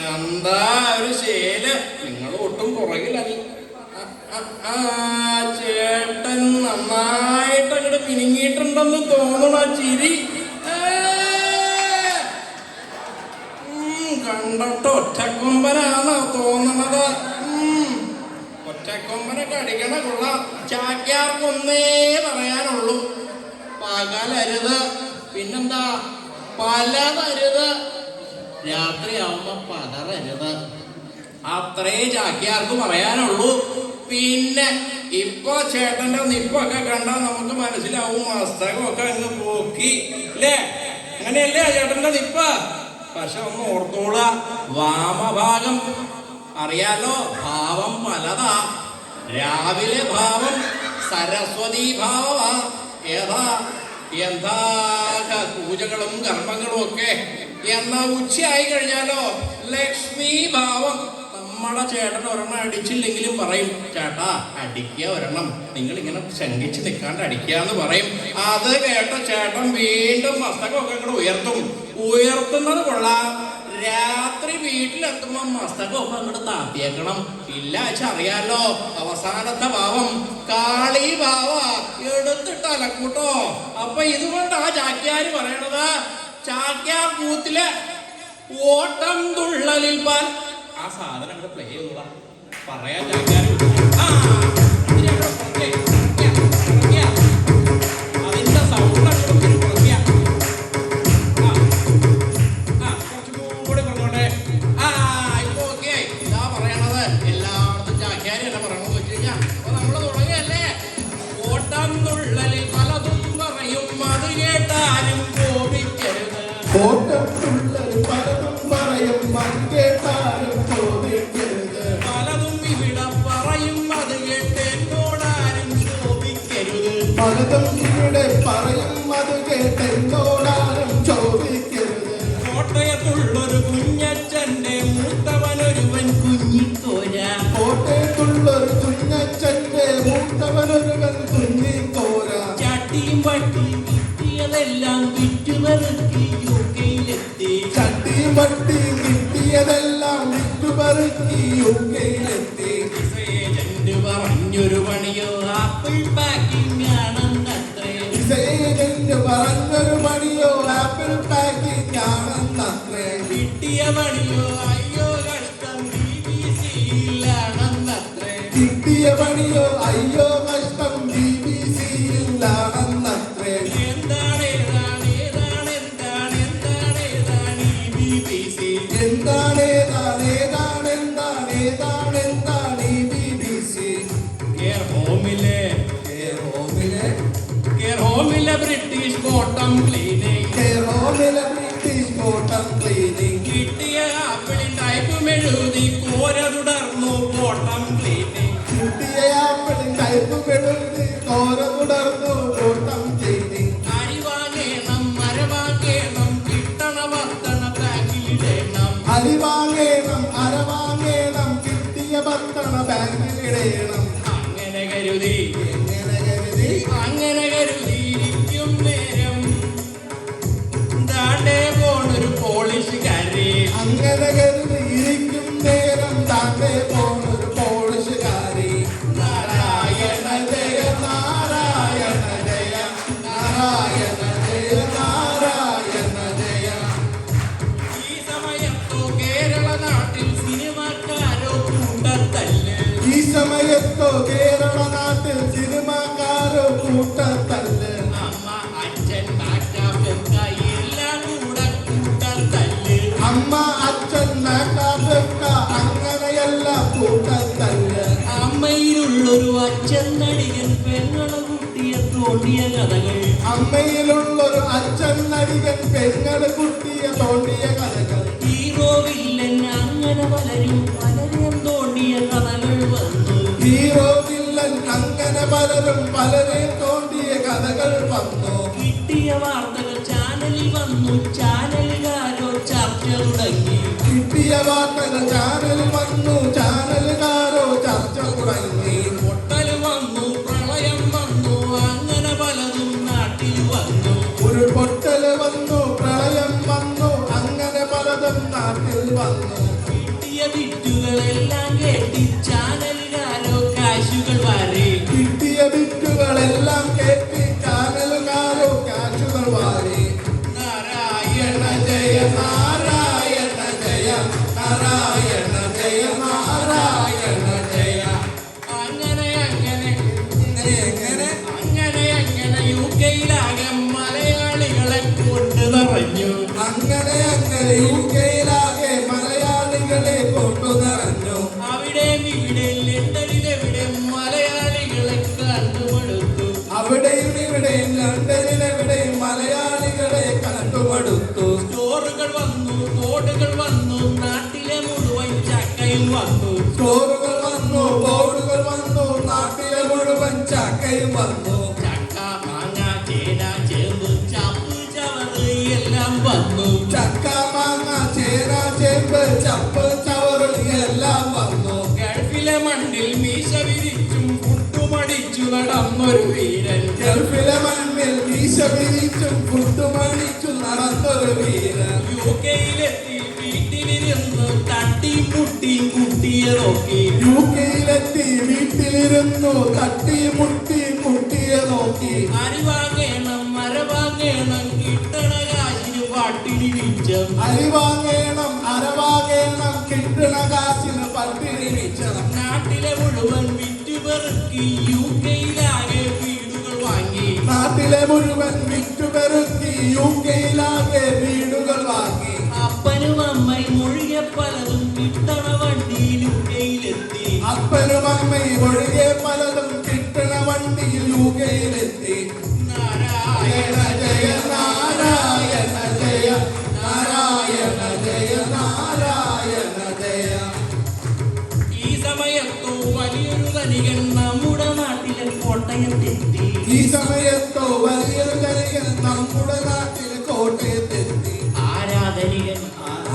എന്താ ഒരു ശേല്, നിങ്ങൾ ഒട്ടും പുറകിലല്ല. ചേട്ടൻ നന്നായിട്ട് അങ്ങോട്ട് പിനിങ്ങിയിട്ടുണ്ടെന്ന് തോന്നണ ചിരി കണ്ടിട്ട് ഒറ്റക്കൊമ്പനാണ് തോന്നണത്. ഒറ്റക്കൊമ്പനൊക്കെ അടിക്കണ കൊള്ളാം. ചാക്യാർക്കൊന്നേ പറയാനുള്ളൂ, പകലരുത്, പിന്നെന്താ പലതരുത്, രാത്രിയാവുമ്പോ പതറരുത്. അത്രേ ചാക്യാർക്ക് പറയാനുള്ളൂ. പിന്നെ ഇപ്പൊ ചേട്ടന്റെ നിപ്പൊക്കെ കണ്ടാൽ നമുക്ക് മനസ്സിലാവും മസ്തകമൊക്കെ അങ്ങ് പോക്കി അല്ലേ? അങ്ങനെയല്ലേ ചേട്ടന്റെ നിപ്പ്? പക്ഷെ ഒന്ന് ഓർത്തോള, വാമഭാഗം അറിയാലോ, ഭാവം പലതാ. രാവിലെ ഭാവം സരസ്വതി ഭാവമാ. ഏതാ എന്താ പൂജകളും കർമ്മങ്ങളും ഒക്കെ. എന്നാ ഉച്ചയായി കഴിഞ്ഞാലോ ലക്ഷ്മി ഭാവം. നമ്മളെ ചേട്ടൻ ഒരെണ്ണം അടിച്ചില്ലെങ്കിലും പറയും, ചേട്ടാ അടിക്കുക ഒരെണ്ണം, നിങ്ങൾ ഇങ്ങനെ ശങ്കിച്ച് നിൽക്കാണ്ട് അടിക്കാന്ന് പറയും. അത് കേട്ട ചേട്ടൻ വീണ്ടും മസ്തകമൊക്കെ ഇങ്ങോട്ട് ഉയർത്തുന്നത് കൊള്ളാം. രാത്രി വീട്ടിലെത്തുമ്പോ മസ്തകമൊക്കെ അങ്ങോട്ട് താത്തിയേക്കണം. ഇല്ല അറിയാലോ, അവസാനത്തെ ഭാവം കാളി ഭാവ, എടുത്തിട്ട് അലക്കൂട്ടോ. അപ്പൊ ഇതുകൊണ്ടാ ചാക്യാര് പറയണത്, ചാക്യാർ കൂത്തില് ഓട്ടം തുള്ളലിൽ പാൽ. ആ സാധനം അങ്ങോട്ട് പ്ലേ ചെയ്യുക പറയാ ചാക്യാർ. അതിന്റെ സൗണ്ട് അങ്ങോട്ട് കുറയ്ക്കുക. കുറച്ചുകൂടി പറഞ്ഞോട്ടെ. ഇപ്പൊ ഓക്കെ. ഇതാ പറയണത്, എല്ലായിടത്തും ചാക്യാര് തന്നെ പറയണമെന്ന് വെച്ച് കഴിഞ്ഞാൽ അപ്പൊ നമ്മള് തുടങ്ങിയല്ലേ. ഓട്ടം തുള്ളലിൽ പലതും പറയും, അത് കേട്ടാലും കോപിക്കരുത്. പലതും ഇവിടെ പറയും, അത് കേട്ട് എന്നോടാരും ചോദിക്കരുത്. കോട്ടയത്തുള്ളൊരു കുഞ്ഞച്ഛന്റെ മൂത്തവനൊരുവൻ കുഞ്ഞിക്കോര. ചട്ടിയും പട്ടിയും കിട്ടിയതെല്ലാം വിറ്റുപെറുക്കി യുകെയിലെത്തി. ഏജന്റ് പറഞ്ഞൊരു പണിയോ ആപ്പിൾ പാക്കിംഗ് ആണെന്നത്രേ. കിട്ടിയ പണിയോ അയ്യോ കഷ്ടം BBC-യിലാണെന്നത്രേ. എന്താണ് ഈ BBC? കെയർ ഹോമിലെ ബ്രിട്ടീഷ് ബോട്ടം ക്ലീനിങ്. കിട്ടിയ ആപ്പിളിൻ ടൈപ്പ് മെഴുതി കോര തുടർന്നു ബോട്ടം ക്ലീനിങ്. അരിവാങ്ങേണം മരവാങ്ങേണം, കിട്ടണ വർത്തണ ബാങ്കിലിടേണം. അങ്ങനെ കരുതിയിരിക്കും നേരം ദാണ്ടേ പോണൊരു പോളിഷുകാരി. നാരായണ ജയ നാരായണ ജയ നാരായണ ജയ നാരായണ ജയ. ഈ സമയത്തോ കേരള നാട്ടിൽ സിനിമാക്കാരോ കൂട്ടത്തല്ല്. അമ്മ അച്ഛൻ മാറ്റാപ്പക്ക എല്ലാം കൂടെ കൂട്ടത്തല്ല്. അമ്മയിലുള്ളൊരു അച്ഛൻ നടികൻ പെങ്ങളെ കുട്ടിയെ തോണ്ടിയ കഥകൾ. ഹീറോ വില്ലൻ അങ്ങനെ പലരും തോണ്ടിയ കഥകൾ വന്നു. കിട്ടിയ വാർത്തകൾ ചാനലിൽ വന്നു, ചാനലുകാരോ ചർച്ച തുടങ്ങി. പൊട്ടൽ വന്നു, പ്രളയം വന്നു, അങ്ങനെ പലതും നാട്ടിൽ വന്നു. ഒരു പൊട്ടൽ വന്നു, പ്രളയം വന്നു, അങ്ങനെ പലതും നാട്ടിൽ വന്നു. കിട്ടിയ വിറ്റുകളെല്ലാം കേട്ടി ചാനലുകാരോ കാശുകൾ വാരി. കിട്ടിയ വിറ്റുകളെല്ലാം കേട്ടി ചാനലുകാരോ കാശുകൾ വാരി. നാരായണ ജയ നാരായണ ജയ നാരായണ ജയ നാരായണ ജയ. അങ്ങനെ അങ്ങനെ എങ്ങനെ അങ്ങനെ അങ്ങനെ യുകെയിലാകെ മലയാളികളെ കൊണ്ട് നിറഞ്ഞു. അങ്ങനെ അങ്ങനെ യുകെയിലാകെ മലയാളികളെ കൊണ്ടു നിറഞ്ഞു. അവിടെയും ഇവിടെ ലണ്ടനിലെവിടെ മലയാളികളെ കണ്ടുമടുത്തു. അവിടെയും ഇവിടെയും ലണ്ടനിലെവിടെയും മലയാളികളെ കണ്ടുമടുത്തു. സ്റ്റോറുകൾ വന്നു, ബോർഡുകൾ വന്നു, നാട്ടിലെ മുഴുവൻ ചക്കയും വന്നു. സ്റ്റോറുകൾ വന്നു, ബോർഡുകൾ വന്നു, നാട്ടിലെ മുഴുവൻ ചക്കയും വന്നു. ചക്ക, മാങ്ങ, ചേന, ചേമ്പ്, ചപ്പ്, ചവറ് എല്ലാം വന്നു. ചക്ക, മാങ്ങ, ചേന, ചേമ്പ്, ചപ്പ്, ചവറ് എല്ലാം വന്നു. ഗൾഫിലെ മണ്ണിൽ മീശ വിരിച്ചും പുട്ടുമടിച്ചു നടന്നൊരു വീരൻ. ഗൾഫിലെ മണ്ണിൽ മീശ വിരിച്ചും പുട്ടുമണിച്ചു നടന്നൊരു വീരൻ. യുകെയിലെത്തി വീട്ടിലിരുന്ന് തട്ടിയും മുട്ടിയും കുട്ടിയെ നോക്കി. യുകെയിലെത്തി വീട്ടിലിരുന്നു തട്ടി മുട്ടി കുട്ടിയെ നോക്കി. അരി വാങ്ങേണം, മര വാങ്ങേണം, കിട്ടണ കാശിന് പാട്ടിനി മിച്ചം. അരി വാങ്ങേണം, അര വാങ്ങേണം, കിട്ടണ കാശിന് പട്ടിണി മിച്ചം. നാട്ടിലെ മുഴുവൻ വിറ്റുപെറുക്കി യുകെയിലാകെ വീടുകൾ വാങ്ങി. നാട്ടിലെ മുഴുവൻ വിറ്റുപെറുക്കി യുകെയിലാകെ വീടുകൾ വാങ്ങി. അപ്പനും അമ്മയും ഒഴികെ പലതും കിട്ടണ വണ്ടിയിൽ യുകെയിലെത്തി. അപ്പനും അമ്മയും ഒഴികെ പലതും കിട്ടണ വണ്ടിയിൽ യുകെയിലെത്തി. നാരായണ ജയ നാരായണ ജയ നാരായണ ജയ നാരായണ ജയ. ഈ സമയത്തോ വലിയൊരു ധനികൻ നമ്മുടെ നാട്ടിലെ കോട്ടയത്തെത്തി. ഈ സമയത്തോ വലിയൊരു ധനികൻ നമ്മുടെ നാട്ടിൽ കോട്ടയത്തെത്തി. ആരാധനികൻ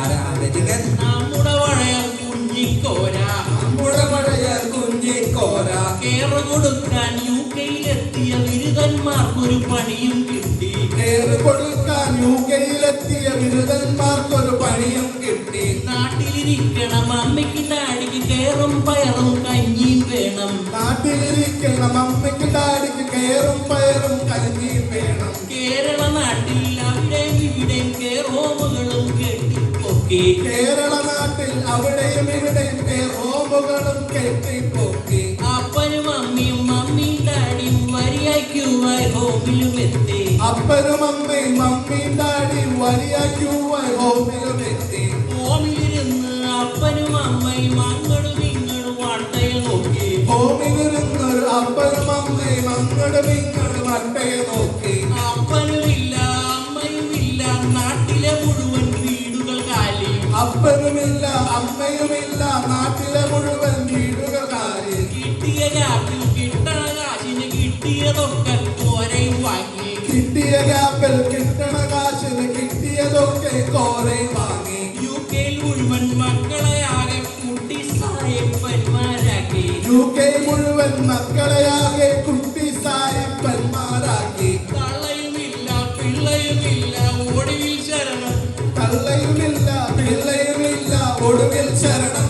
ആരാധകൻ നമ്മുടെ പഴയ കുഞ്ഞിക്കോര. നമ്മുടെ പഴയ കുഞ്ഞിക്കോര. കേറ് കൊടുക്കാൻ യുകെയിലെത്തിയ ബിരുദന്മാർക്കൊരു പണിയും കിട്ടി. കേറ് കൊടുക്കാൻ യുകെയിലെത്തിയ ബിരുദന്മാർക്കൊരു പണിയും കിട്ടി. നാട്ടിലിരിക്കണം അമ്മയ്ക്ക് ഡാഡിക്ക് കേറും പയറും കഞ്ഞിയും വേണം. നാട്ടിലിരിക്കണം അമ്മയ്ക്ക് ഡാഡിക്ക് കേറും പയറും കഞ്ഞിയും വേണം. കേരള നാട്ടിൽ അവിടെയും ഇവിടെയും കേറോമുകളും കെട്ടിപ്പൊക്കി. കേരള നാട്ടിൽ അവിടെയും ഇവിടെയും റോമുകളും കെട്ടിപ്പൊക്കി. അപ്പനും അമ്മയും മമ്മിയും ഡാഡിയും വരിയായി ഹോമിലും എത്തി. അപ്പനും അമ്മയും മമ്മിയും ഡാഡിയും വലിയ ക്യൂവായി ഹോമിലും എത്തി. ഹോമിലിരുന്ന് അപ്പനും അമ്മയും അങ്ങടും ഇങ്ങടും വട്ടയെ നോക്കി. ഹോമിലിരുന്നൊരു അപ്പനും അമ്മയും അങ്ങടും ഇങ്ങടും വട്ടയെ നോക്കി. അപ്പനുമില്ല അമ്മയുമില്ല നാട്ടിലെ മുഴുവൻ വീടുകൾ കാലി. അപ്പനുമില്ല അമ്മയുമില്ല നാട്ടിലെ മുഴുവൻ വീടുകൾ കാലി. കിട്ടിയ ഗ്യാപ്പിൽ കിട്ടണ കാശിന് കിട്ടിയതൊക്കെ കോരയും വാങ്ങി. കിട്ടിയ ഗ്യാപ്പിൽ കിട്ടണ കാശിന് കിട്ടിയതൊക്കെ കോരയും വാങ്ങി. യുകെയിൽ മുഴുവൻ മക്കളെയാകെ കുട്ടി സായപ്പന്മാരാക്കി. യുകെ മുഴുവൻ മക്കളെയാകെ കുട്ടി സായപ്പന്മാരാക്കി. തള്ളയുമില്ല പിള്ളയുമില്ല ഒടുവിൽ ശരണം. തള്ളയുമില്ല പിള്ളയുമില്ല ഒടുവിൽ ശരണം.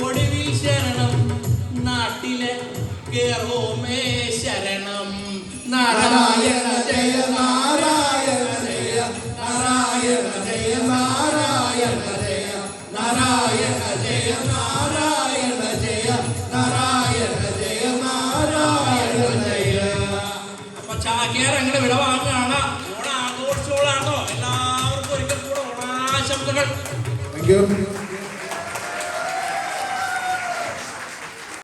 ഒടുവിൽ ശരണം നാട്ടിലെ കേറോമേ ശരണം. നാരായണ ജയ നാരായണ ജയ നാരായണ ജയ നാരായണ ജയ നാരായണ ജയ നാരായണ ജയ നാരായണ ജയ നാരായണ ജയ. അപ്പൊ ചാക്യാർ അങ്ങനെ വിട വാങ്ങുകയാണ്. ഓണാഘോഷങ്ങളാണോ? എല്ലാവർക്കും ഒരിക്കൽ കൂടെ ഓണാശംസകൾ. Thank you.